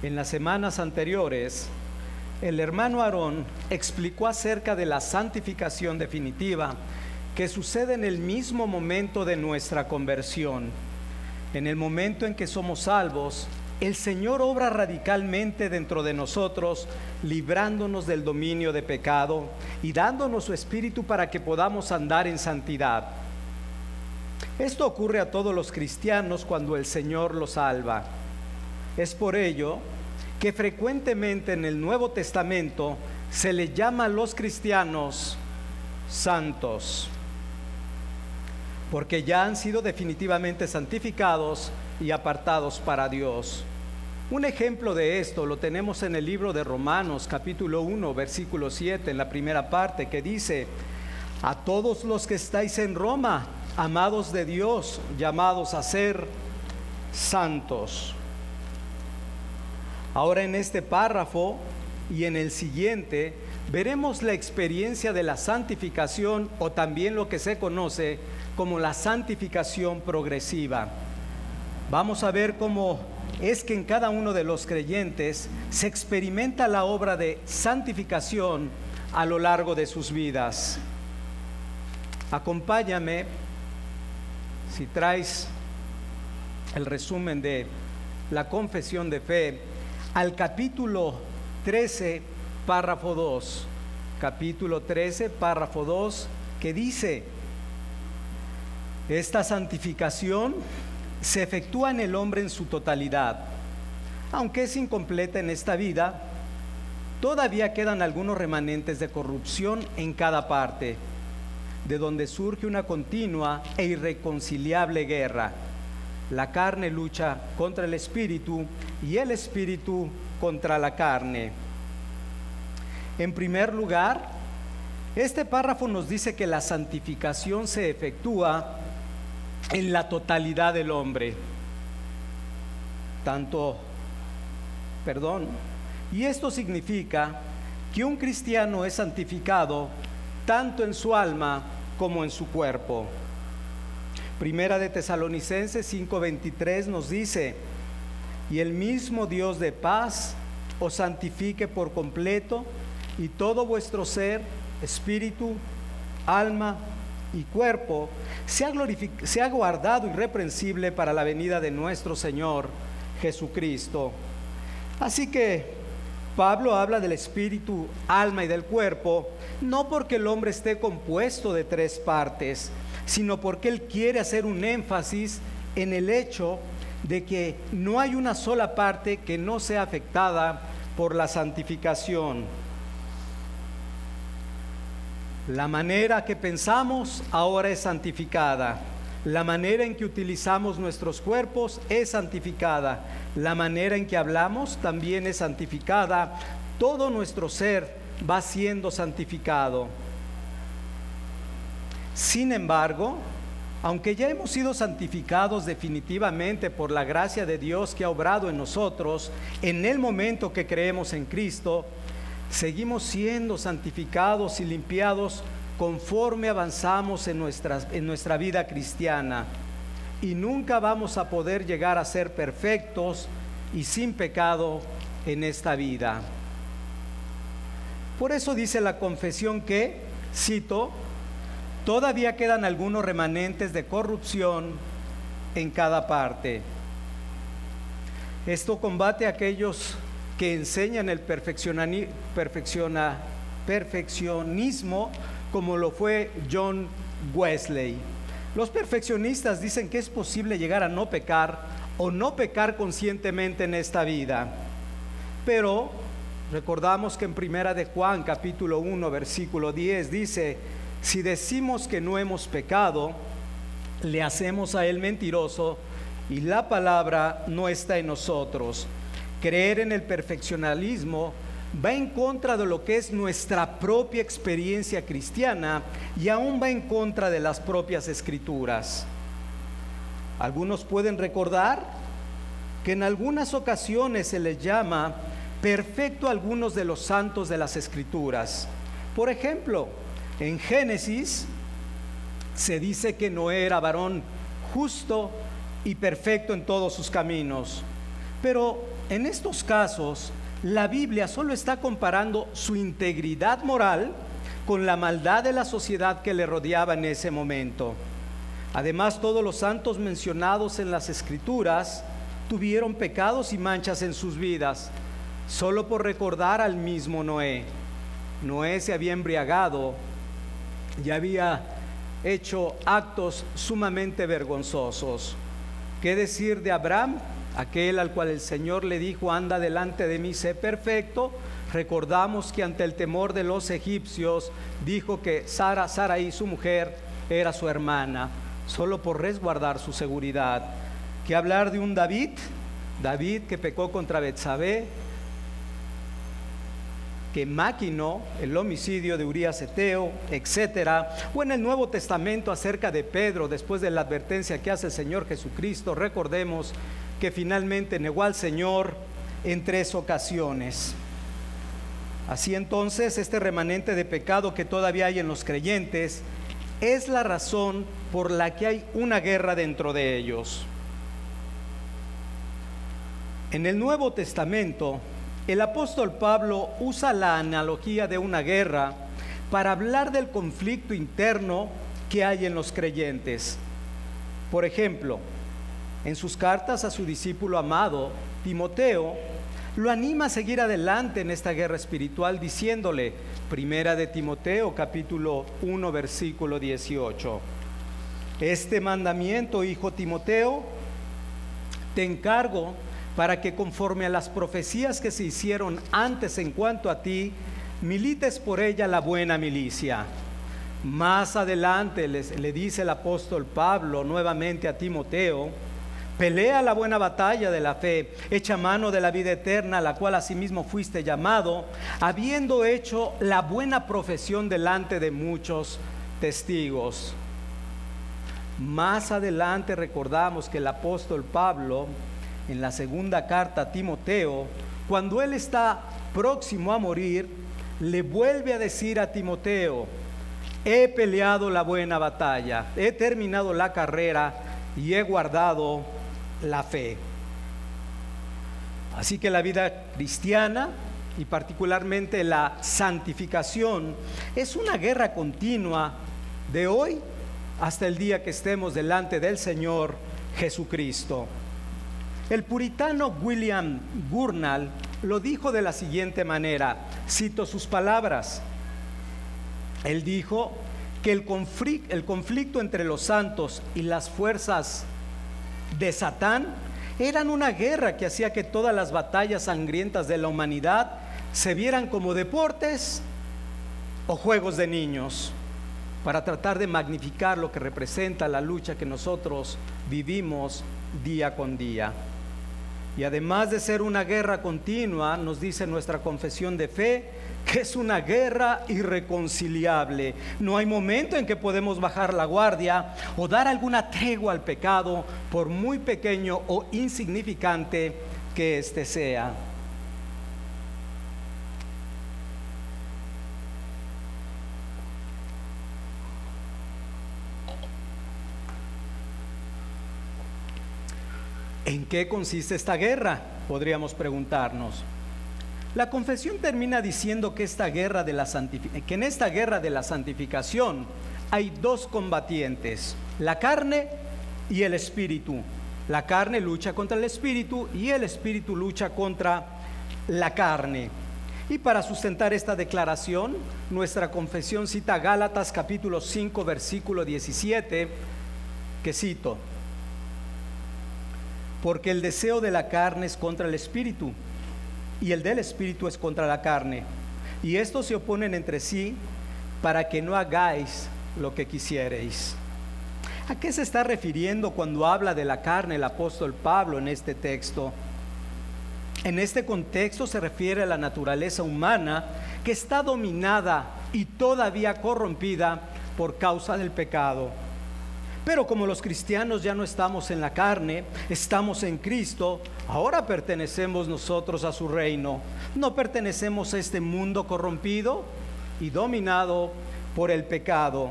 En las semanas anteriores, el hermano Aarón explicó acerca de la santificación definitiva que sucede en el mismo momento de nuestra conversión. En el momento en que somos salvos, el Señor obra radicalmente dentro de nosotros, librándonos del dominio de pecado y dándonos su Espíritu para que podamos andar en santidad. Esto ocurre a todos los cristianos cuando el Señor los salva. Es por ello que frecuentemente en el Nuevo Testamento se les llama a los cristianos santos, porque ya han sido definitivamente santificados y apartados para Dios. Un ejemplo de esto lo tenemos en el libro de Romanos, capítulo 1, versículo 7, en la primera parte, que dice: a todos los que estáis en Roma, amados de Dios, llamados a ser santos. Ahora en este párrafo y en el siguiente veremos la experiencia de la santificación, o también lo que se conoce como la santificación progresiva. Vamos a ver cómo es que en cada uno de los creyentes se experimenta la obra de santificación a lo largo de sus vidas. Acompáñame, si traes el resumen de la confesión de fe, al capítulo 13, párrafo 2. Capítulo 13, párrafo 2, que dice: esta santificación se efectúa en el hombre en su totalidad. Aunque es incompleta en esta vida, todavía quedan algunos remanentes de corrupción en cada parte, de donde surge una continua e irreconciliable guerra. La carne lucha contra el espíritu y el espíritu contra la carne. En primer lugar, este párrafo nos dice que la santificación se efectúa en la totalidad del hombre. Y esto significa que un cristiano es santificado tanto en su alma como en su cuerpo. Primera de Tesalonicenses 5:23 nos dice: y el mismo Dios de paz os santifique por completo, y todo vuestro ser, espíritu, alma y cuerpo sea guardado irreprensible para la venida de nuestro Señor Jesucristo. Así que Pablo habla del espíritu, alma y del cuerpo, no porque el hombre esté compuesto de tres partes, sino porque él quiere hacer un énfasis en el hecho de que no hay una sola parte que no sea afectada por la santificación. La manera que pensamos ahora es santificada. La manera en que utilizamos nuestros cuerpos es santificada. La manera en que hablamos también es santificada. Todo nuestro ser va siendo santificado. Sin embargo, aunque ya hemos sido santificados definitivamente por la gracia de Dios que ha obrado en nosotros, en el momento que creemos en Cristo, seguimos siendo santificados y limpiados conforme avanzamos en nuestra vida cristiana, y nunca vamos a poder llegar a ser perfectos y sin pecado en esta vida. Por eso dice la confesión que, cito: todavía quedan algunos remanentes de corrupción en cada parte. Esto combate a aquellos que enseñan el perfeccionismo, como lo fue John Wesley. Los perfeccionistas dicen que es posible llegar a no pecar o no pecar conscientemente en esta vida. Pero recordamos que en Primera de Juan, capítulo 1, versículo 10, dice: si decimos que no hemos pecado, le hacemos a él mentiroso y la palabra no está en nosotros. Creer en el perfeccionalismo va en contra de lo que es nuestra propia experiencia cristiana y aún va en contra de las propias escrituras. Algunos pueden recordar que en algunas ocasiones se les llama perfecto a algunos de los santos de las escrituras. Por ejemplo, en Génesis se dice que Noé era varón justo y perfecto en todos sus caminos. Pero en estos casos, la Biblia solo está comparando su integridad moral con la maldad de la sociedad que le rodeaba en ese momento. Además, todos los santos mencionados en las Escrituras tuvieron pecados y manchas en sus vidas. Solo por recordar al mismo Noé. Noé se había embriagado y había hecho actos sumamente vergonzosos. ¿Qué decir de Abraham? Aquel al cual el Señor le dijo: anda delante de mí, sé perfecto. Recordamos que ante el temor de los egipcios dijo que Sarai, su mujer, era su hermana, solo por resguardar su seguridad. ¿Qué hablar de un David? David que pecó contra Betsabé, que maquinó el homicidio de Urías Eteo, etcétera. O en el Nuevo Testamento acerca de Pedro, después de la advertencia que hace el Señor Jesucristo, recordemos que finalmente negó al Señor en 3 ocasiones. Así entonces, este remanente de pecado que todavía hay en los creyentes es la razón por la que hay una guerra dentro de ellos. En el Nuevo Testamento, el apóstol Pablo usa la analogía de una guerra para hablar del conflicto interno que hay en los creyentes. Por ejemplo, en sus cartas a su discípulo amado, Timoteo, lo anima a seguir adelante en esta guerra espiritual diciéndole, primera de Timoteo, capítulo 1, versículo 18: este mandamiento, hijo Timoteo, te encargo para que conforme a las profecías que se hicieron antes en cuanto a ti, milites por ella la buena milicia. Más adelante le dice el apóstol Pablo nuevamente a Timoteo: pelea la buena batalla de la fe, echa mano de la vida eterna, a la cual asimismo fuiste llamado, habiendo hecho la buena profesión delante de muchos testigos. Más adelante recordamos que el apóstol Pablo, en la segunda carta a Timoteo, cuando él está próximo a morir, le vuelve a decir a Timoteo: he peleado la buena batalla, he terminado la carrera y he guardado la fe. Así que la vida cristiana, y particularmente la santificación, es una guerra continua de hoy hasta el día que estemos delante del Señor Jesucristo. El puritano William Gurnall lo dijo de la siguiente manera, cito sus palabras. Él dijo que el conflicto entre los santos y las fuerzas de Satán eran una guerra que hacía que todas las batallas sangrientas de la humanidad se vieran como deportes o juegos de niños, para tratar de magnificar lo que representa la lucha que nosotros vivimos día con día. Y además de ser una guerra continua, nos dice nuestra confesión de fe que es una guerra irreconciliable. No hay momento en que podemos bajar la guardia o dar alguna tregua al pecado, por muy pequeño o insignificante que éste sea. ¿En qué consiste esta guerra?, podríamos preguntarnos. La confesión termina diciendo que en esta guerra de la santificación hay 2 combatientes, la carne y el espíritu. La carne lucha contra el espíritu y el espíritu lucha contra la carne. Y para sustentar esta declaración, nuestra confesión cita Gálatas capítulo 5, versículo 17, que cito: porque el deseo de la carne es contra el espíritu, y el del espíritu es contra la carne, y estos se oponen entre sí, para que no hagáis lo que quisiereis. ¿A qué se está refiriendo cuando habla de la carne el apóstol Pablo en este texto? En este contexto se refiere a la naturaleza humana que está dominada y todavía corrompida por causa del pecado. Pero como los cristianos ya no estamos en la carne, estamos en Cristo, ahora pertenecemos nosotros a su reino. No pertenecemos a este mundo corrompido y dominado por el pecado.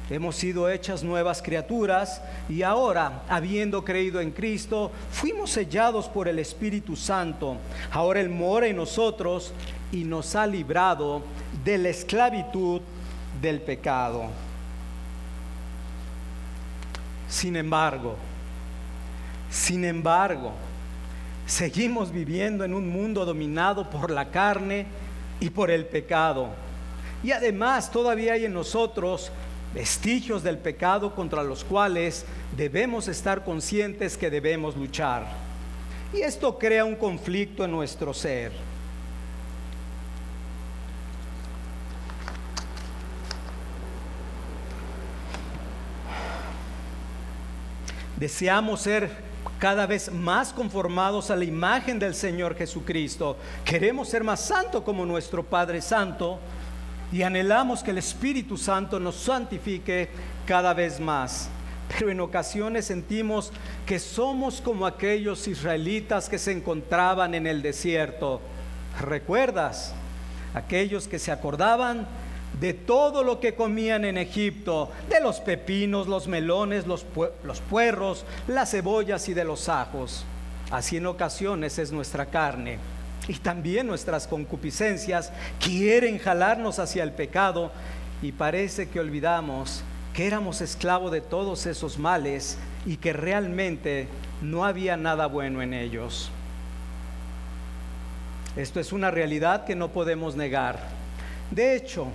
Hemos sido hechas nuevas criaturas y ahora, habiendo creído en Cristo, fuimos sellados por el Espíritu Santo. Ahora Él mora en nosotros y nos ha librado de la esclavitud del pecado. Sin embargo, seguimos viviendo en un mundo dominado por la carne y por el pecado. Y además todavía hay en nosotros vestigios del pecado contra los cuales debemos estar conscientes que debemos luchar. Y esto crea un conflicto en nuestro ser. Deseamos ser cada vez más conformados a la imagen del Señor Jesucristo. Queremos ser más santos como nuestro Padre Santo y anhelamos que el Espíritu Santo nos santifique cada vez más. Pero en ocasiones sentimos que somos como aquellos israelitas que se encontraban en el desierto. ¿Recuerdas? Aquellos que se acordaban de todo lo que comían en Egipto, de los pepinos, los melones, los puerros, las cebollas y de los ajos. Así en ocasiones es nuestra carne. Y también nuestras concupiscencias quieren jalarnos hacia el pecado y parece que olvidamos que éramos esclavos de todos esos males y que realmente no había nada bueno en ellos. Esto es una realidad que no podemos negar. De hecho,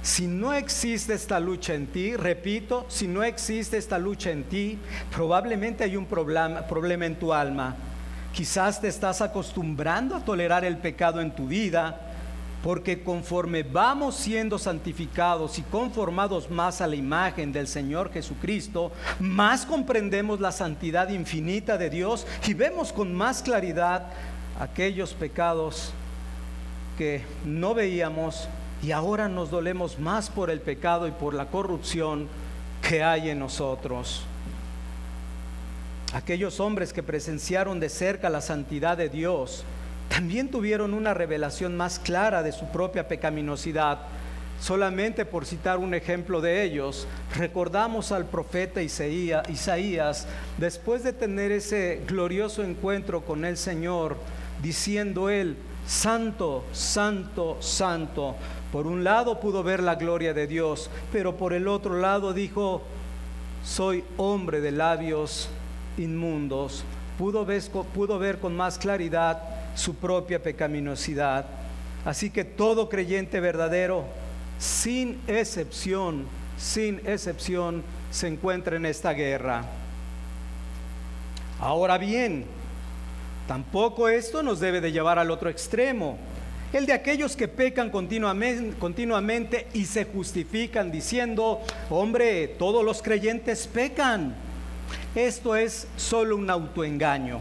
si no existe esta lucha en ti, repito, si no existe esta lucha en ti, probablemente hay un problema en tu alma. Quizás te estás acostumbrando a tolerar el pecado en tu vida, porque conforme vamos siendo santificados y conformados más a la imagen del Señor Jesucristo, más comprendemos la santidad infinita de Dios y vemos con más claridad aquellos pecados que no veíamos y ahora nos dolemos más por el pecado y por la corrupción que hay en nosotros. Aquellos hombres que presenciaron de cerca la santidad de Dios también tuvieron una revelación más clara de su propia pecaminosidad. Solamente por citar un ejemplo de ellos, recordamos al profeta Isaías, después de tener ese glorioso encuentro con el Señor, diciendo él: Santo, santo, santo. Por un lado pudo ver la gloria de Dios, pero por el otro lado dijo: soy hombre de labios inmundos. Pudo ver con más claridad su propia pecaminosidad. Así que todo creyente verdadero, sin excepción, se encuentra en esta guerra. Ahora bien, tampoco esto nos debe de llevar al otro extremo, el de aquellos que pecan continuamente y se justifican diciendo: hombre, todos los creyentes pecan. Esto es solo un autoengaño,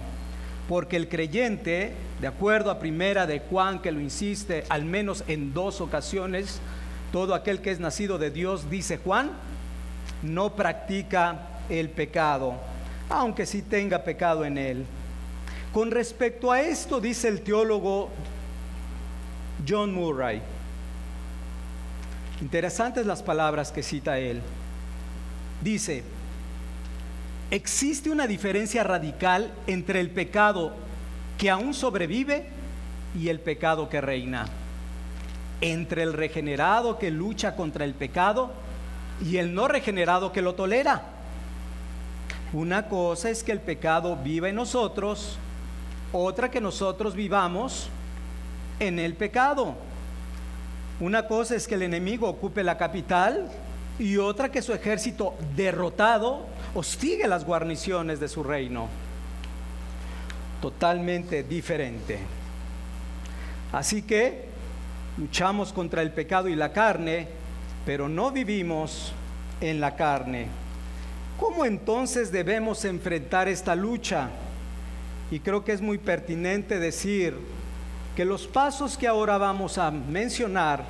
porque el creyente, de acuerdo a primera de Juan, que lo insiste al menos en 2 ocasiones, todo aquel que es nacido de Dios, dice Juan, no practica el pecado, aunque sí tenga pecado en él. Con respecto a esto, dice el teólogo John Murray, interesantes las palabras que cita él. Dice: existe una diferencia radical entre el pecado que aún sobrevive y el pecado que reina, entre el regenerado que lucha contra el pecado y el no regenerado que lo tolera. Una cosa es que el pecado viva en nosotros, otra que nosotros vivamos en el pecado. Una cosa es que el enemigo ocupe la capital y otra que su ejército derrotado hostigue las guarniciones de su reino. Totalmente diferente. Así que luchamos contra el pecado y la carne, pero no vivimos en la carne. ¿Cómo entonces debemos enfrentar esta lucha? Y creo que es muy pertinente decir que los pasos que ahora vamos a mencionar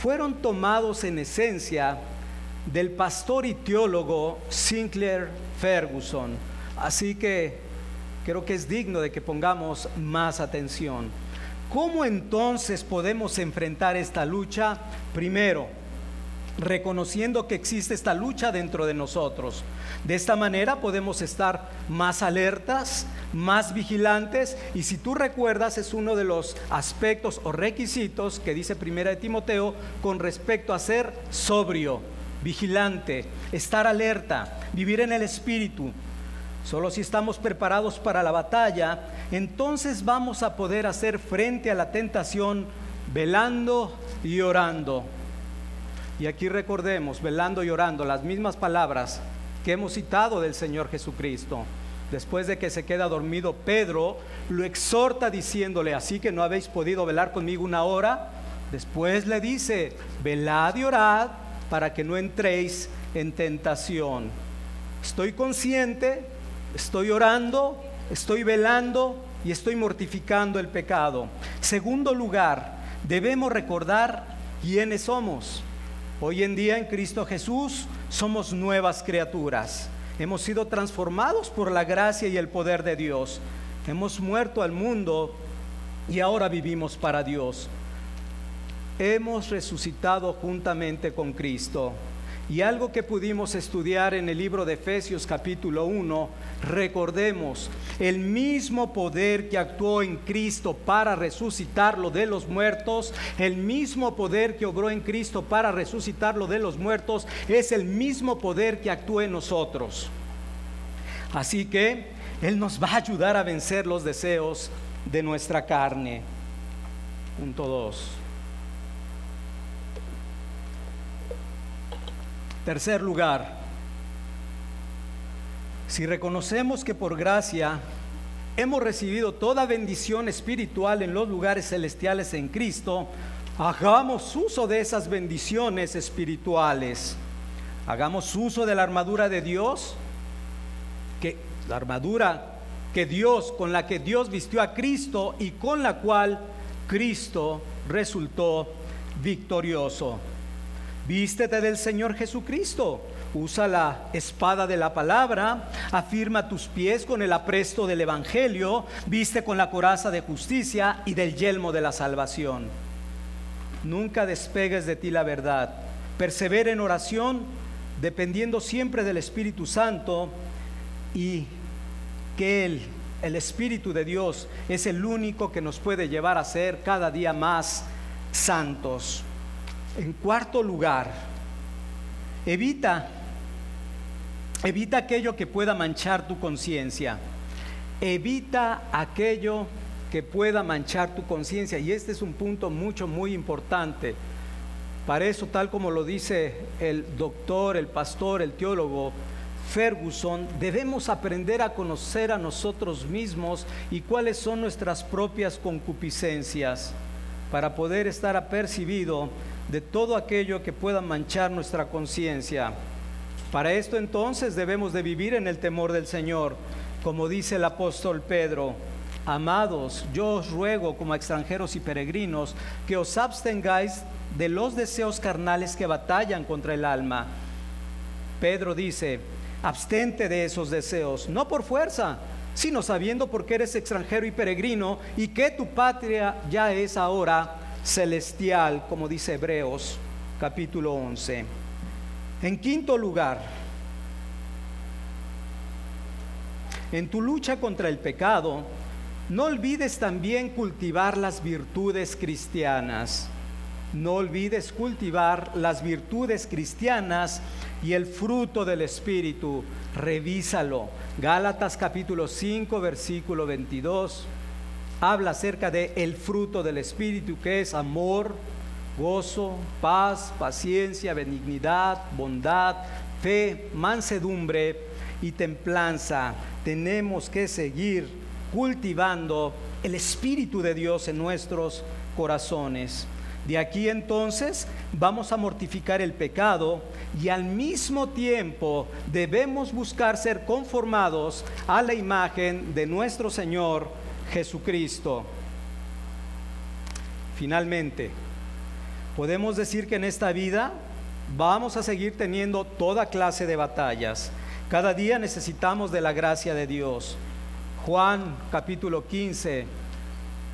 fueron tomados en esencia del pastor y teólogo Sinclair Ferguson. Así que creo que es digno de que pongamos más atención. ¿Cómo entonces podemos enfrentar esta lucha? Primero, reconociendo que existe esta lucha dentro de nosotros. De esta manera podemos estar más alertas, más vigilantes, y si tú recuerdas, es uno de los aspectos o requisitos que dice Primera de Timoteo con respecto a ser sobrio, vigilante, estar alerta, vivir en el Espíritu. Solo si estamos preparados para la batalla, entonces vamos a poder hacer frente a la tentación velando y orando. Y aquí recordemos, velando y orando, las mismas palabras que hemos citado del Señor Jesucristo. Después de que se queda dormido, Pedro lo exhorta diciéndole: así que no habéis podido velar conmigo una hora. Después le dice: velad y orad para que no entréis en tentación. Estoy consciente, estoy orando, estoy velando y estoy mortificando el pecado. Segundo lugar, debemos recordar quiénes somos. Hoy en día en Cristo Jesús somos nuevas criaturas. Hemos sido transformados por la gracia y el poder de Dios. Hemos muerto al mundo y ahora vivimos para Dios. Hemos resucitado juntamente con Cristo. Y algo que pudimos estudiar en el libro de Efesios capítulo 1, recordemos, el mismo poder que actuó en Cristo para resucitarlo de los muertos, el mismo poder que obró en Cristo para resucitarlo de los muertos, es el mismo poder que actúa en nosotros. Así que Él nos va a ayudar a vencer los deseos de nuestra carne. Punto 2. Tercer lugar, si reconocemos que por gracia hemos recibido toda bendición espiritual en los lugares celestiales en Cristo, hagamos uso de esas bendiciones espirituales. Hagamos uso de la armadura de Dios, la armadura que Dios, con la que Dios vistió a Cristo y con la cual Cristo resultó victorioso. Vístete del Señor Jesucristo, usa la espada de la palabra, afirma tus pies con el apresto del Evangelio, viste con la coraza de justicia y del yelmo de la salvación. Nunca despegues de ti la verdad, persevera en oración, dependiendo siempre del Espíritu Santo, y que el Espíritu de Dios es el único que nos puede llevar a ser cada día más santos. En cuarto lugar, evita aquello que pueda manchar tu conciencia. Evita aquello que pueda manchar tu conciencia. Y este es un punto muy importante. Para eso, tal como lo dice el doctor, el pastor, el teólogo Ferguson, debemos aprender a conocer a nosotros mismos y cuáles son nuestras propias concupiscencias, para poder estar apercibido de todo aquello que pueda manchar nuestra conciencia. Para esto entonces debemos de vivir en el temor del Señor, como dice el apóstol Pedro: amados, yo os ruego como a extranjeros y peregrinos que os abstengáis de los deseos carnales que batallan contra el alma. Pedro dice: abstente de esos deseos, no por fuerza, sino sabiendo porque eres extranjero y peregrino, y que tu patria ya es ahora celestial, como dice Hebreos capítulo 11. En quinto lugar, en tu lucha contra el pecado, no olvides también cultivar las virtudes cristianas. No olvides cultivar las virtudes cristianas y el fruto del Espíritu. Revísalo. Gálatas capítulo 5, versículo 22. Habla acerca de el fruto del Espíritu, que es amor, gozo, paz, paciencia, benignidad, bondad, fe, mansedumbre y templanza. Tenemos que seguir cultivando el Espíritu de Dios en nuestros corazones. De aquí entonces vamos a mortificar el pecado y al mismo tiempo debemos buscar ser conformados a la imagen de nuestro Señor Jesucristo. Finalmente, podemos decir que en esta vida vamos a seguir teniendo toda clase de batallas. Cada día necesitamos de la gracia de Dios. Juan capítulo 15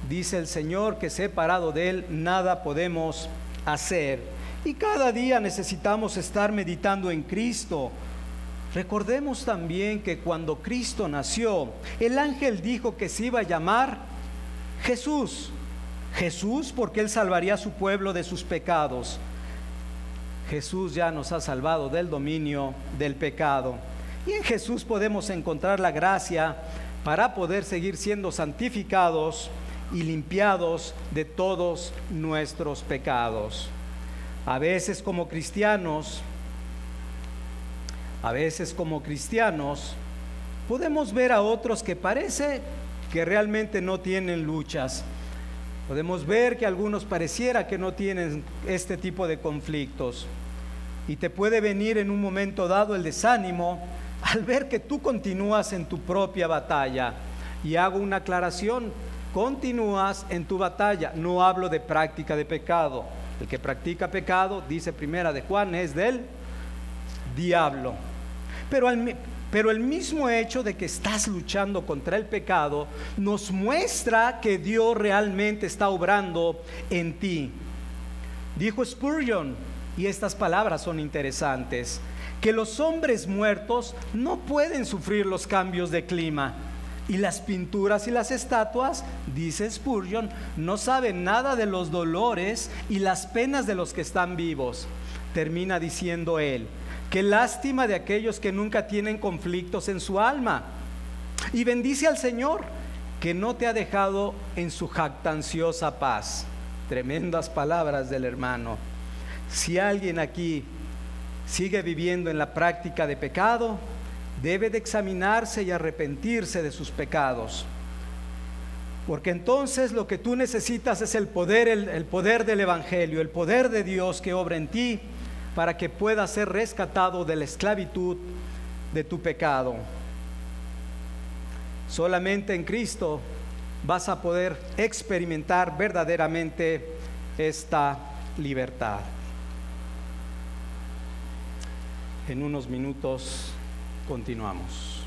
dice el Señor que separado de Él nada podemos hacer. Y cada día necesitamos estar meditando en Cristo. Recordemos también que cuando Cristo nació, el ángel dijo que se iba a llamar Jesús. Jesús porque Él salvaría a su pueblo de sus pecados. Jesús ya nos ha salvado del dominio del pecado. Y en Jesús podemos encontrar la gracia para poder seguir siendo santificados y limpiados de todos nuestros pecados. A veces como cristianos podemos ver a otros que parece que realmente no tienen luchas. Podemos ver que algunos pareciera que no tienen este tipo de conflictos. Y te puede venir en un momento dado el desánimo al ver que tú continúas en tu propia batalla. Y hago una aclaración: continúas en tu batalla. No hablo de práctica de pecado. El que practica pecado, dice Primera de Juan, es del diablo. Pero el mismo hecho de que estás luchando contra el pecado nos muestra que Dios realmente está obrando en ti. Dijo Spurgeon, y estas palabras son interesantes, que los hombres muertos no pueden sufrir los cambios de clima. Y las pinturas y las estatuas, dice Spurgeon, no saben nada de los dolores y las penas de los que están vivos. Termina diciendo él: qué lástima de aquellos que nunca tienen conflictos en su alma. Y bendice al Señor que no te ha dejado en su jactanciosa paz. Tremendas palabras del hermano. Si alguien aquí sigue viviendo en la práctica de pecado, debe de examinarse y arrepentirse de sus pecados. Porque entonces lo que tú necesitas es el poder del Evangelio, el poder de Dios que obra en ti, para que puedas ser rescatado de la esclavitud de tu pecado. Solamente en Cristo vas a poder experimentar verdaderamente esta libertad. En unos minutos continuamos.